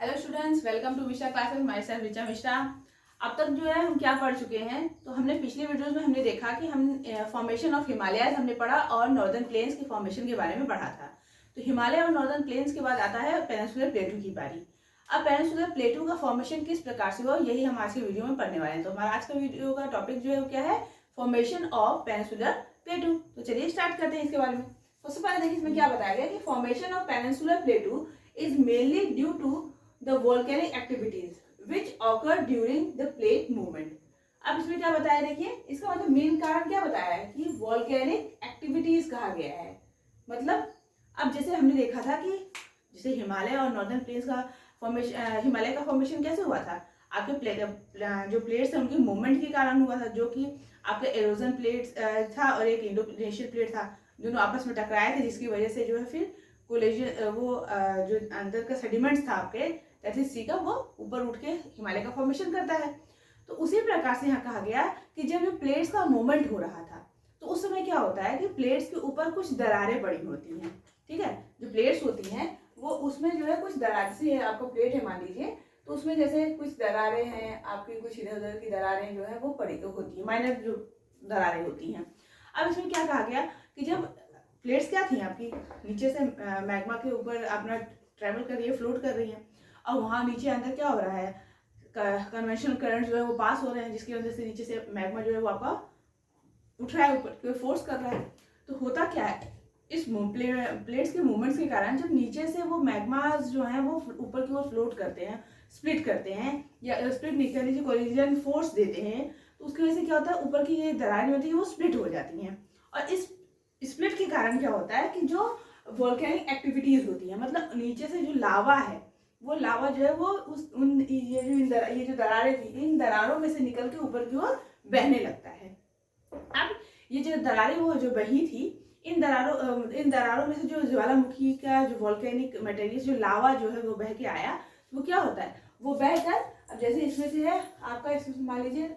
Hello students, welcome to Mishra classes. Myself Richa Mishra. अब तक जो है हम क्या पढ़ चुके हैं, तो हमने पिछले वीडियोस में हमने देखा कि हम फॉर्मेशन ऑफ हिमालयाज हमने पढ़ा और नॉर्दर्न प्लेन्स की फॉर्मेशन के बारे में पढ़ा था। तो हिमालय और नॉर्दर्न प्लेन्स के बाद आता है पेनिनसुलर प्लेटू की बारी। अब पेनिनसुलर प्लेटू का फॉर्मेशन किस प्रकार से हुआ, यही हम आज के वीडियो में पढ़ने वाले हैं। तो हमारा आज का वीडियो का टॉपिक जो है वो क्या है, फॉर्मेशन ऑफ पेनिनसुलर प्लेटू। तो चलिए स्टार्ट करते हैं इसके बारे में। सबसे पहले देखिए इसमें क्या बताया गया कि formation of peninsular plateau is mainly due to the volcanic activities which occur during the plate movement। अब इसमें क्या बताया, देखिए इसका मतलब मेन कारण क्या बताया है कि वॉल्केनिक एक्टिविटीज कहा गया है। मतलब अब जैसे हमने देखा था कि जैसे हिमालय और नॉर्दर्न प्लेन्स का फॉर्मेशन, हिमालय का फॉर्मेशन कैसे हुआ था, आपके जो प्लेट्स थे उनके मूवमेंट के कारण हुआ था, जो कि आपके एरोजन प्लेट्स था और एक इंडोनेशियन प्लेट था, दोनों आपस में टकराए थे, जिसकी वजह से जो है फिर कोलिजन वो जो अंदर का सेडिमेंट्स था आपके दैट सी का, वो ऊपर उठ के हिमालय का फॉर्मेशन करता है। तो उसी प्रकार से यहाँ कहा गया कि जब ये प्लेट्स का मूवमेंट हो रहा था तो उस समय क्या होता है कि प्लेट्स के ऊपर कुछ दरारें पड़ी होती हैं। ठीक है, जो प्लेट्स होती हैं वो उसमें जो है कुछ दरार, जैसे आपका प्लेट है मान लीजिए, तो उसमें जैसे कुछ दरारें हैं आपकी, कुछ इधर उधर की दरारें जो है वो पड़ी होती है, माइनर जो दरारें होती हैं। अब इसमें क्या कहा गया कि जब प्लेट्स क्या थी आपकी, नीचे से मैग्मा के ऊपर अपना ट्रेवल कर रही है, फ्लोट कर रही है, और वहाँ नीचे अंदर क्या हो रहा है, कन्वेंशनल करंट जो है वो पास हो रहे हैं, जिसकी वजह से नीचे से मैग्मा जो है वो आपका उठ रहा है, ऊपर फोर्स कर रहा है। तो होता क्या है, इस प्लेट्स के मूवमेंट्स के कारण जब नीचे से वो मैग्मास जो है वो ऊपर की ओर फ्लोट करते हैं, स्प्लिट करते हैं, या स्प्लिट नहीं कर लीजिए, कोलिजन फोर्स देते हैं, तो उसकी वजह से क्या होता है, ऊपर की ये दरारें होती है वो स्प्लिट हो जाती हैं। और इस स्प्लिट के कारण क्या होता है कि जो वोल्केनिक एक्टिविटीज होती है, मतलब नीचे से जो लावा है, वो लावा जो है वो उस उन ये जो दरारें थी, इन दरारों में से निकल के ऊपर की ओर बहने लगता है। अब ये जो दरारें वो जो बही थी, इन दरारों में से जो ज्वालामुखी का जो वोल्केनिक मटेरियल जो लावा जो है वो बह के आया, वो क्या होता है, वो बहकर, अब जैसे इसमें से है आपका, इसमें मान लीजिए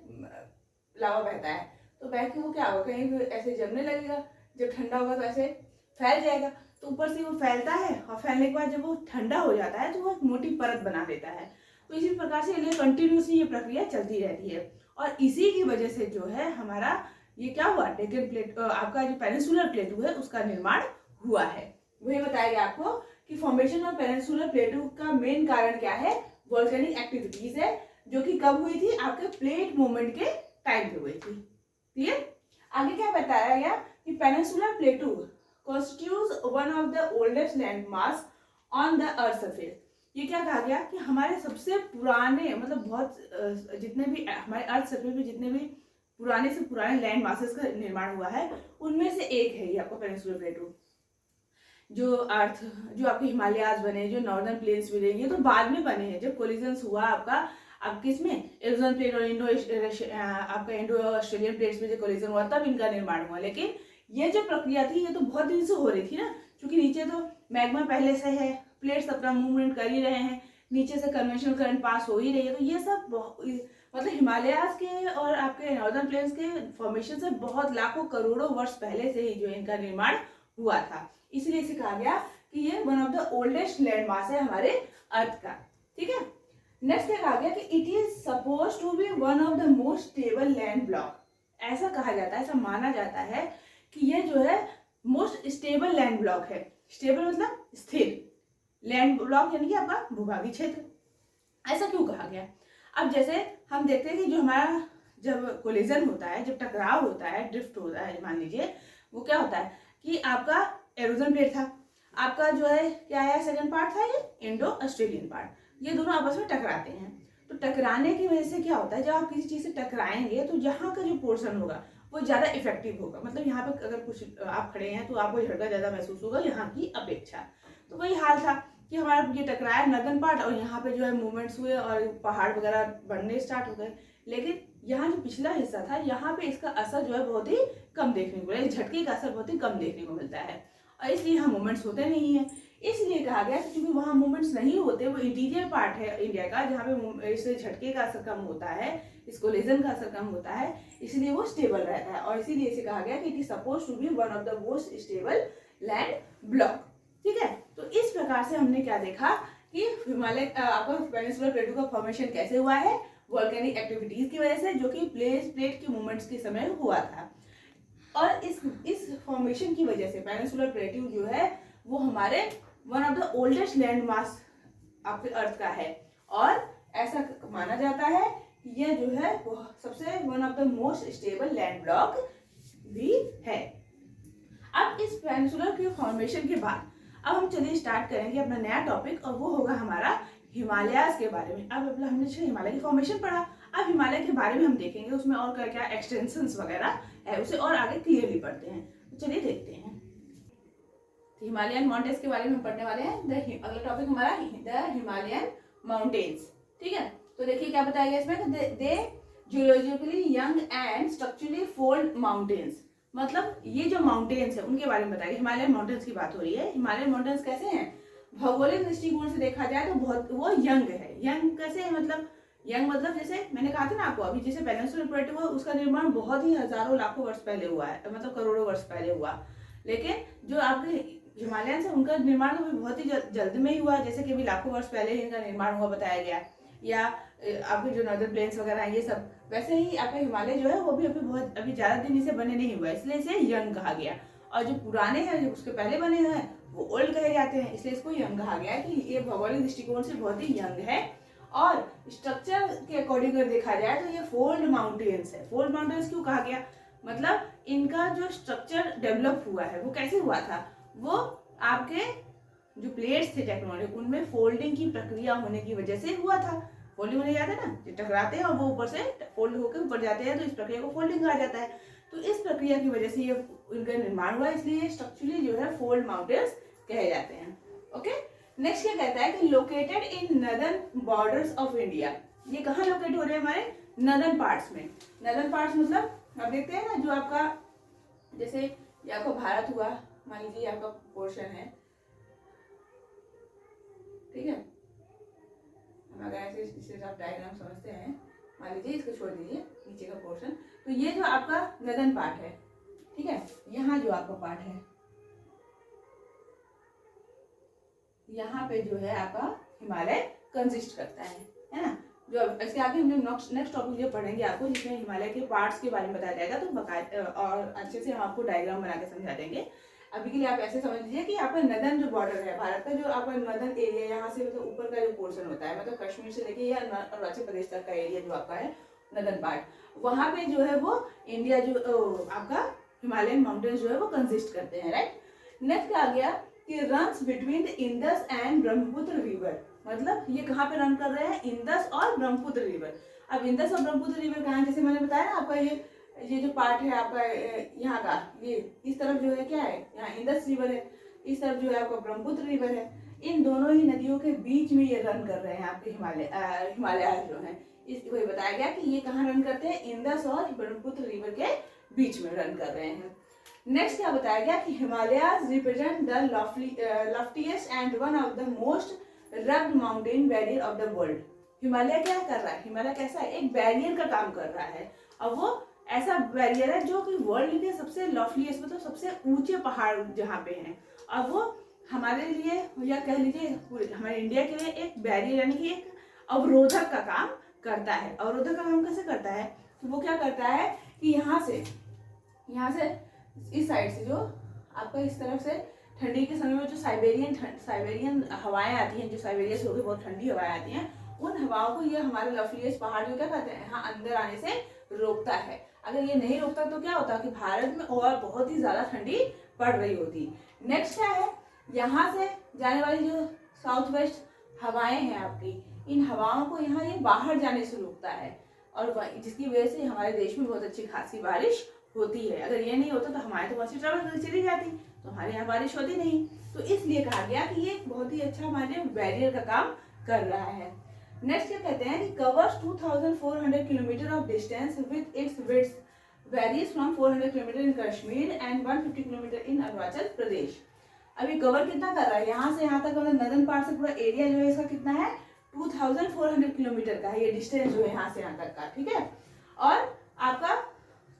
लावा बहता है, तो बह के वो क्या होगा, कहीं ऐसे जमने लगेगा, जब ठंडा होगा तो ऐसे फैल जाएगा, तो ऊपर से वो फैलता है, और फैलने के बाद जब वो ठंडा हो जाता है तो वो एक मोटी परत बना देता है। तो इसी प्रकार से ये कंटिन्यूसली ये प्रक्रिया चलती रहती है, और इसी की वजह से जो है हमारा ये क्या हुआ, डेक्कन प्लेट, आपका जो पेनिनसुलर प्लेटू है उसका निर्माण हुआ है। वही बताया गया आपको कि फॉर्मेशन ऑफ पेनिनसुलर प्लेटू का मेन कारण क्या है, वोल्केनिक एक्टिविटीज है, जो कि कब हुई थी, आपके प्लेट मूवमेंट के टाइम पे हुई थी। क्लियर। आगे क्या बताया गया कि peninsular प्लेटू constitutes one of the oldest landmass on the earth surface। ये क्या कहा गया कि हमारे सबसे पुराने, मतलब बहुत जितने भी हमारे अर्थ सरफेस में जितने भी पुराने से पुराने लैंड मासेस का निर्माण हुआ है, उनमें से एक है ये आपका पेनिनसुलर प्लेटू। जो अर्थ, जो आपके हिमालयाज बने, जो नॉर्दर्न प्लेन्स मिले, ये तो बाद में बने हैं, जब कोलिजन्स हुआ आपका, अब किसमें, एरोजन प्लेट और आपका इंडो ऑस्ट्रेलियन प्लेट्स में जो कोलिजन हुआ तब इनका निर्माण हुआ। लेकिन ये जो प्रक्रिया थी ये तो बहुत दिन से हो रही थी ना, क्योंकि नीचे तो मैग्मा पहले से है, प्लेट्स अपना मूवमेंट कर ही रहे हैं, नीचे से कन्वेंशनल करंट पास हो ही रही है, तो ये सब मतलब हिमालयाज के और आपके नॉर्दर्न प्लेन्स के फॉर्मेशन से बहुत लाखों करोड़ों वर्ष पहले से ही जो इनका निर्माण हुआ था। इसलिए इसे कहा गया कि ये one of the oldest land mass है हमारे अर्थ का। ठीक है, नेक्स्ट क्या कहा गया कि it is suppose to be one of the most stable land block. ऐसा कहा जाता है, ऐसा माना जाता है कि ये जो है मोस्ट स्टेबल लैंड ब्लॉक है। स्टेबल मतलब स्थिर, लैंड ब्लॉक यानी कि आपका भूभागी क्षेत्र। ऐसा क्यों कहा गया, अब जैसे हम देखते हैं कि जो हमारा जब कोलिजन होता है, जब टकराव होता है, ड्रिफ्ट होता है, मान लीजिए, वो क्या होता है कि आपका एरोजन प्लेट था, आपका जो है क्या है, सेकंड पार्ट था ये इंडो ऑस्ट्रेलियन पार्ट, ये दोनों आपस में टकराते हैं। तो टकराने की वजह से क्या होता है, जब आप किसी चीज से टकराएंगे तो यहाँ का जो पोर्शन होगा वो ज्यादा इफेक्टिव होगा, मतलब यहाँ पे अगर कुछ आप खड़े हैं तो आपको झटका ज्यादा महसूस होगा यहाँ की अपेक्षा। तो वही हाल था कि हमारा ये टकराया नॉर्दर्न पार्ट, और यहाँ पे जो है मूवमेंट्स हुए और पहाड़ वगैरह बनने स्टार्ट हो गए। लेकिन यहाँ जो पिछला हिस्सा था, यहाँ पे इसका असर जो है बहुत ही कम देखने को मिला, झटके का असर बहुत ही कम देखने को मिलता है, और इसलिए यहाँ मूवमेंट्स होते नहीं है। इसलिए कहा गया कि क्योंकि वहाँ मूवमेंट्स नहीं होते, वो इंटीरियर पार्ट है इंडिया का, जहाँ पे इससे झटके का असर कम होता है, इस कोलिजन का असर कम होता है, इसलिए वो स्टेबल रहता है, और इसीलिए इसे कहा गया कि it is suppose to be one of the most stable land block. ठीक है, तो इस प्रकार से हमने क्या देखा कि हिमालय आपका पेनिनसुलर प्लेटू का फॉर्मेशन कैसे हुआ है, वॉल्केनिक एक्टिविटीज की वजह से, जो कि प्लेट के मूवमेंट्स के समय हुआ था। और इस फॉर्मेशन की वजह से पेनिनसुलर प्लेटू जो है वो हमारे one of the oldest land mass आपके अर्थ का है, और ऐसा माना जाता है कि यह जो है वो सबसे one of the most stable land block भी है। अब इस पेनिनसुलर के फॉर्मेशन के बाद अब हम चलिए स्टार्ट करेंगे अपना नया टॉपिक, और वो होगा हमारा हिमालयाज के बारे में। अब हमने हिमालय की फॉर्मेशन पढ़ा, अब हिमालय के बारे में हम देखेंगे उसमें और क्या क्या एक्सटेंशंस वगैरह है, उसे और आगे क्लियरली पढ़ते हैं। तो चलिए देखते हैं। तो हिमालयन माउंटेन्स के बारे में हम पढ़ने वाले हैं। अगला टॉपिक हमारा द हिमालयन माउंटेन्स, ठीक है। तो देखिए क्या बताया गया इसमें, they geologically young and structurally fold mountains, मतलब ये जो माउंटेन्स है उनके बारे में बताया। हिमालयन माउंटेन्स की बात हो रही है। हिमालयन माउंटेन्स कैसे हैं, भौगोलिक दृष्टिकोण से देखा जाए तो बहुत वो यंग है। यंग कैसे है, मतलब यंग मतलब जैसे मैंने कहा था ना आपको अभी, जैसे पेनिनसुलर प्लेटू है उसका निर्माण बहुत ही हजारों लाखों वर्ष पहले हुआ है, मतलब करोड़ों वर्ष पहले हुआ। लेकिन जो आपके हिमालयन से उनका निर्माण तो बहुत ही जल्द में ही हुआ, जैसे कि अभी लाखों वर्ष पहले ही इनका निर्माण हुआ बताया गया। या आपके जो नॉर्दर्न प्लेन्स वगैरह हैं ये सब, वैसे ही आपका हिमालय जो है वो भी अभी ज्यादा दिन इसे बने नहीं हुआ, इसलिए इसे यंग कहा गया। और जो पुराने हैं, जो उसके पहले बने हैं वो ओल्ड कहे जाते हैं, इसलिए इसको यंग कहा गया कि ये भौगोलिक दृष्टिकोण से बहुत ही यंग है। और स्ट्रक्चर के अकॉर्डिंग अगर देखा जाए तो ये फोल्ड माउंटेन्स है। फोल्ड माउंटेन्स क्यों कहा गया, मतलब इनका जो स्ट्रक्चर डेवलप हुआ है वो कैसे हुआ था, वो आपके जो प्लेट्स थे टेक्टोनिक उनमें फोल्डिंग की प्रक्रिया होने की वजह से हुआ था। फोल्डिंग होने जाता है ना, जो टकराते हैं और वो ऊपर से फोल्ड होकर ऊपर जाते हैं, तो इस प्रक्रिया को फोल्डिंग कहा जाता है। तो इस प्रक्रिया की वजह से ये इनका निर्माण हुआ, इसलिए स्ट्रक्चरली जो है फोल्ड माउंटेन्स कहे जाते हैं। ओके, नेक्स्ट क्या कहता है कि located in northern borders of India. ये कहाँ लोकेट हो रहे हैं, हमारे नदर्न पार्ट्स में। नदर्न पार्ट्स मतलब आप देखते हैं ना, जो आपका जैसे ये आपका भारत हुआ, मान लीजिए आपका पोर्शन है, ठीक है। हम अगर ऐसे इससे आप डायग्राम समझते हैं, मान लीजिए इसको छोड़ दीजिए नीचे का पोर्शन, तो ये जो आपका नदर्न पार्ट है, ठीक है, यहाँ जो आपका पार्ट है, यहाँ पे जो है आपका हिमालय कंसिस्ट करता है ना। जो इसके आगे हमने नेक्स्ट टॉपिक जो पढ़ेंगे आपको, जिसमें हिमालय के पार्ट्स के बारे में बताया जाएगा, तो बकायदा और अच्छे से हम आपको डायग्राम बना के समझा देंगे। अभी के लिए आप ऐसे समझ लीजिए कि आपका नदर्न जो बॉर्डर है भारत का, जो आपका नदर्न एरिया, यहाँ से मतलब ऊपर का जो पोर्शन होता है, मतलब कश्मीर से लेके या अरुणाचल प्रदेश तक का एरिया जो आपका है नदर्न पार्ट, वहाँ पे जो है वो इंडिया जो आपका हिमालयन माउंटेन्स जो है वो कंसिस्ट करते हैं, राइट। नेक्स्ट आ गया कि runs between the Indus and Brahmaputra river, मतलब ये कहाँ पे रन कर रहे हैं, इंडस और ब्रह्मपुत्र रिवर। अब इंडस और ब्रह्मपुत्र रिवर कहाँ, जैसे मैंने बताया ना आपका ये जो पार्ट है आपका यहाँ का, ये इस तरफ जो है क्या है, यहाँ इंडस रिवर है, इस तरफ जो है आपका ब्रह्मपुत्र रिवर है। इन दोनों ही नदियों के बीच में ये रन कर रहे हैं आपके हिमालय जो है। इसको ये बताया गया कि ये कहाँ रन करते हैं, इंडस और ब्रह्मपुत्र रिवर के बीच में रन कर रहे हैं। नेक्स्ट क्या बताया गया कि Himalayas represent the loftiest and one of the most rugged mountain barrier of the world. Himalaya क्या कर रहा है, हिमालय कैसा है, एक बैरियर का काम कर रहा है, और वो ऐसा बैरियर है जो कि वर्ल्ड के सबसे लॉफ्लीएस्ट, मतलब सबसे ऊंचे पहाड़ जहाँ पे हैं, और वो हमारे लिए या कह लीजिए हमारे इंडिया के लिए एक बैरियर यानी कि एक अवरोधक का काम करता है। अवरोधक का काम कैसे करता है, तो वो क्या करता है कि यहाँ से इस साइड से जो आपका इस तरफ से ठंडी के समय में जो साइबेरियन हवाएं आती हैं, जो साइबेरिया से होकर बहुत ठंडी हवाएं आती हैं, उन हवाओं को ये हमारे लॉफ्लीएस्ट पहाड़ जो क्या कहते हैं यहाँ अंदर आने से रोकता है। अगर ये नहीं रोकता तो क्या होता कि भारत में और बहुत ही ज्यादा ठंडी पड़ रही होती। नेक्स्ट क्या है, यहाँ से जाने वाली जो साउथ वेस्ट हवाएं हैं आपकी, इन हवाओं को यहाँ ये बाहर जाने से रोकता है, और जिसकी वजह से हमारे देश में बहुत अच्छी खासी बारिश होती है। अगर ये नहीं होता तो हमारे तो वैसे ट्रैवल करके चली जाती, तो हमारे यहाँ बारिश होती नहीं। तो इसलिए कहा गया कि ये बहुत ही अच्छा हमारे बैरियर का काम कर रहा है। नेक्स्ट क्या कहते हैं कि covers 2400 kilometre of distance with its width varies from 400 kilometre in Kashmir and 150 kilometre in Arunachal Pradesh. अभी कवर कितना कर रहा है, यहाँ से यहाँ तक, मतलब नदर्न पार्ट से पूरा एरिया जो है इसका कितना है, 2400 किलोमीटर का है ये डिस्टेंस जो है यहाँ से यहाँ तक का, ठीक है। और आपका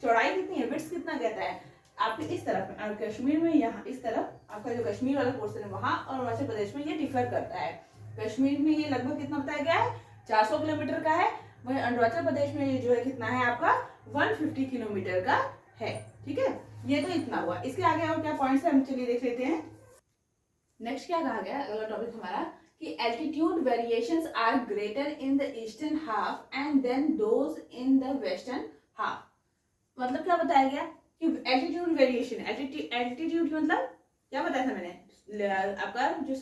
चौड़ाई कितनी है, विड्थ कितना कहता है, आपके इस तरफ कश्मीर में, यहाँ इस तरफ आपका जो कश्मीर वाला पोर्शन है वहाँ, और अरुणाचल प्रदेश में ये डिफर करता है। कश्मीर में ये लगभग कितना बताया गया है, 400 किलोमीटर का है। वहीं अरुणाचल प्रदेश में ये जो है कितना है आपका, 150 किलोमीटर का है। ठीक है, ये तो इतना हुआ। इसके आगे और क्या पॉइंट्स है, हम चलिए देख लेते हैं। नेक्स्ट क्या कहा गया, अगला टॉपिक हमारा कि altitude variations are greater in the eastern half and then those in the western half. मतलब क्या बताया गया कि एल्टीट्यूड वेरिएशन, एल्टीट्यूड मतलब क्या बताया था मैंने, आपका जो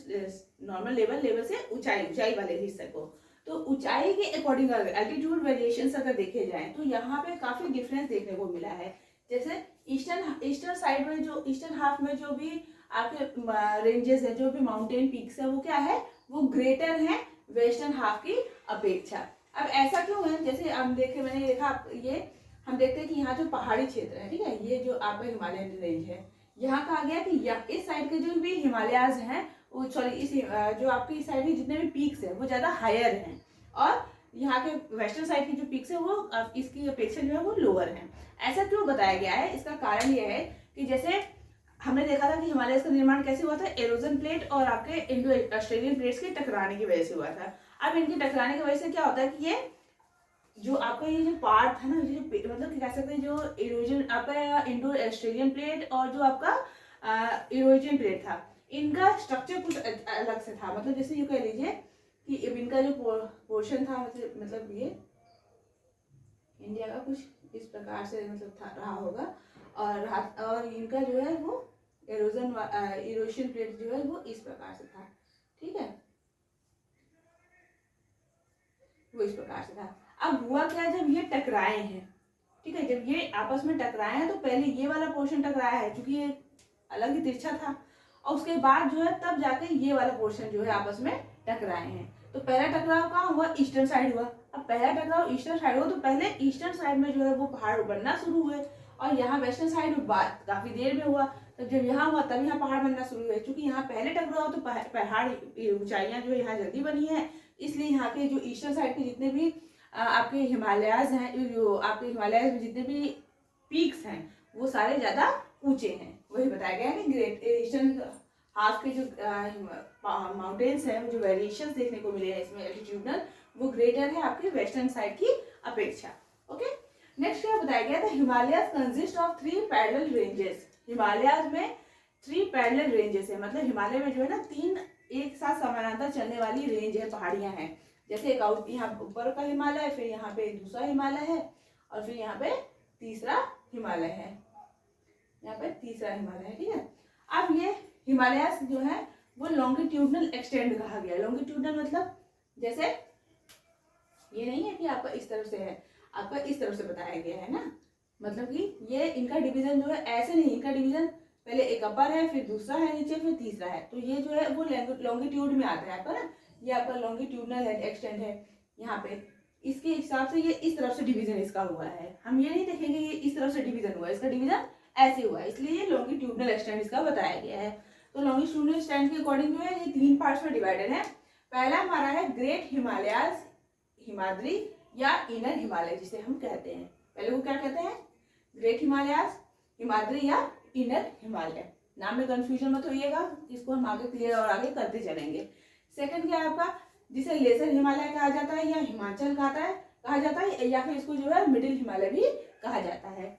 नॉर्मल लेवल से ऊंचाई वाले हिस्से को, तो ऊंचाई के अकॉर्डिंग अगर एल्टीट्यूड वेरिएशंस अगर देखे जाएं तो यहाँ पे काफी डिफरेंस देखने को मिला है। जैसे ईस्टर्न साइड में, जो ईस्टर्न हाफ में जो भी आपके रेंजेस है, जो भी माउंटेन पीक्स है, वो क्या है, वो ग्रेटर है वेस्टर्न हाफ की अपेक्षा। अब ऐसा क्यों है, जैसे हम मैंने देखा ये हम देखते हैं कि यहाँ जो पहाड़ी क्षेत्र है, ठीक है, ये जो आपका हिमालयन रेंज है, यहाँ कहा गया कि इस साइड के जो भी हिमालयाज हैं, सॉरी इस जो आपकी इस साइड के जितने भी पीक्स हैं वो ज़्यादा हायर हैं, और यहाँ के वेस्टर्न साइड की जो पीक्स है वो इसकी अपेक्षा जो है वो लोअर है। ऐसा क्यों बताया गया है, इसका कारण यह है कि जैसे हमने देखा था कि हिमालय का निर्माण कैसे हुआ था, एरोजन प्लेट और आपके इंडो ऑस्ट्रेलियन प्लेट्स के टकराने की वजह से हुआ था। अब इनके टकराने की वजह से क्या होता है कि ये जो आपका ये जो पार्ट था ना, ये जो मतलब कह सकते हैं जो इरोजन आपका इंडो ऑस्ट्रेलियन प्लेट और जो आपका इरोजन प्लेट था, इनका स्ट्रक्चर कुछ अलग से था। मतलब जैसे ये कह लीजिए कि इनका जो पोर्शन था, मतलब ये इंडिया का कुछ इस प्रकार से मतलब रहा होगा, और इनका जो है वो इरोजन प्लेट जो है वो इस प्रकार से था। ठीक है, वो इस प्रकार से था। अब हुआ क्या, जब ये टकराए हैं, ठीक है, जब ये आपस में टकराए हैं तो पहले ये वाला पोर्शन टकराया है क्योंकि ये अलग ही तिरछा था, और उसके बाद जो है तब जाके ये वाला पोर्शन जो है आपस में टकराए हैं। तो पहला टकराव कहाँ हुआ, ईस्टर्न साइड हुआ। अब पहला टकराव ईस्टर्न साइड हुआ तो पहले ईस्टर्न साइड में जो है वो पहाड़ बनना शुरू हुए, और यहाँ वेस्टर्न साइड बात काफी देर में हुआ। तो जब यहाँ हुआ तब यहाँ पहाड़ बनना शुरू हुए। क्योंकि यहाँ पहले टकराव तो पहाड़ ऊंचाइयां जो यहाँ जल्दी बनी है, इसलिए यहाँ के जो ईस्टर्न साइड के जितने भी आपके हिमालयाज हैं, जो आपके हिमालयाज में जितने भी पीक्स हैं वो सारे ज्यादा ऊंचे हैं। वही बताया गया है कि ग्रेट ईस्टर्न हाफ के जो माउंटेन्स हैं, जो वेरिएशंस देखने को मिले हैं इसमें एल्टीट्यूडनल, वो ग्रेटर है आपके वेस्टर्न साइड की अपेक्षा। ओके, नेक्स्ट क्या बताया गया था, Himalayas consist of 3 parallel ranges. Himalayas में 3 पैरेलल रेंजेस है, मतलब हिमालय में जो है ना 3 एक साथ समानांतर चलने वाली रेंज है, पहाड़ियां हैं। जैसे एक यहाँ ऊपर का हिमालय, फिर यहाँ पे दूसरा हिमालय है, और फिर यहाँ पे तीसरा हिमालय है, यहाँ पे तीसरा हिमालय है। ठीक है, अब ये हिमालय जो है वो लॉन्गिट्यूडनल एक्सटेंड कहा गया। लॉन्गिट्यूडनल मतलब जैसे ये नहीं है कि आपका इस तरफ से है, आपका इस तरफ से बताया गया है ना, मतलब कि ये इनका डिवीजन जो है ऐसे नहीं, इनका डिवीजन पहले एक अपर है, फिर दूसरा है नीचे, फिर तीसरा है। तो ये जो है वो लॉन्गिट्यूड में आता है आपका ना, ये आपका लॉन्गिट्यूडनल है, एक्सटेंड है यहाँ पे। इसके हिसाब से ये इस तरफ से डिवीजन इसका हुआ है। हम ये नहीं देखेंगे ये इस तरफ से डिवीजन हुआ है, इसका डिवीजन ऐसे हुआ है, इसलिए ये लॉन्गिट्यूडनल एक्सटेंड इसका बताया गया है। तो लॉन्गिट्यूडनल एक्सटेंड के अकॉर्डिंग जो है ये 3 पार्ट्स में डिवाइडेड है। पहला हमारा है ग्रेट हिमालयाज, हिमाद्री या इनर हिमालय जिसे हम कहते हैं। पहले वो क्या कहते हैं, ग्रेट हिमालयाज, हिमाद्री या इनर हिमालय। नाम में कंफ्यूजन मत होइएगा, इसको हम आगे क्लियर और आगे करते चलेंगे। सेकंड क्या है आपका, जिसे लेसर हिमालय कहा जाता है या हिमाचल कहा जाता है, या फिर इसको जो है मिडिल हिमालय भी कहा जाता है।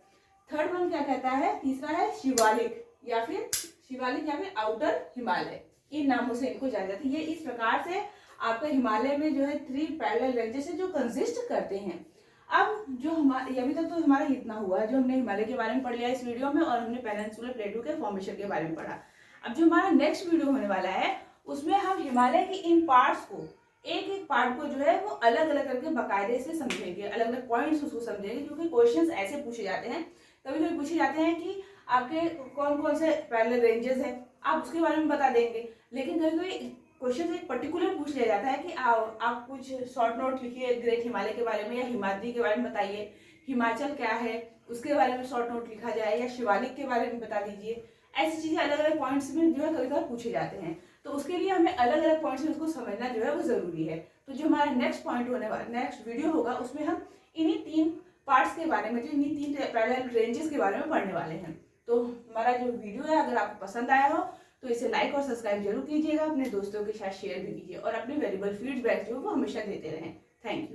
थर्ड वन क्या कहता है, तीसरा है शिवालिक या फिर आउटर हिमालय। इन नामों से इनको जाना जाता है। ये इस प्रकार से आपका हिमालय में जो है 3 पैरेलल रेंजेस जो कंसिस्ट करते हैं। अब जो हमारे अभी तक तो हमारा इतना हुआ है, जो हमने हिमालय के बारे में पढ़ लिया इस वीडियो में, और हमने पेनिनसुलर प्लेटू के फॉर्मेशन के बारे में पढ़ा। अब जो हमारा नेक्स्ट वीडियो होने वाला है उसमें हम हिमालय के इन पार्ट्स को, एक एक पार्ट को जो है वो अलग अलग करके बाकायदे से समझेंगे, अलग अलग पॉइंट्स उसको समझेंगे। क्योंकि क्वेश्चंस ऐसे पूछे जाते हैं, कभी कभी पूछे जाते हैं कि आपके कौन कौन से पैरेलल रेंजेस हैं, आप उसके बारे में बता देंगे। लेकिन कभी कभी क्वेश्चन एक पर्टिकुलर पूछ लिया जाता है कि आप कुछ शॉर्ट नोट लिखिए ग्रेट हिमालय के बारे में, या हिमाद्री के बारे में बताइए, हिमाचल क्या है उसके बारे में शॉर्ट नोट लिखा जाए, या शिवालिक के बारे में बता दीजिए। ऐसी चीजें अलग अलग पॉइंट्स में जो है कभी कभी पूछे जाते हैं। तो उसके लिए हमें अलग अलग पॉइंट्स में उसको समझना जो है वो जरूरी है। तो जो हमारा नेक्स्ट पॉइंट होने वाला, नेक्स्ट वीडियो होगा, उसमें हम इन्हीं 3 पार्ट्स के बारे में, जो इन्हीं 3 पैरेलल रेंजेस के बारे में पढ़ने वाले हैं। तो हमारा जो वीडियो है अगर आपको पसंद आया हो तो इसे लाइक और सब्सक्राइब जरूर कीजिएगा, अपने दोस्तों के साथ शेयर भी कीजिए और अपनी वैल्यूबल फीडबैक जो वो हमेशा देते रहें। Thank you.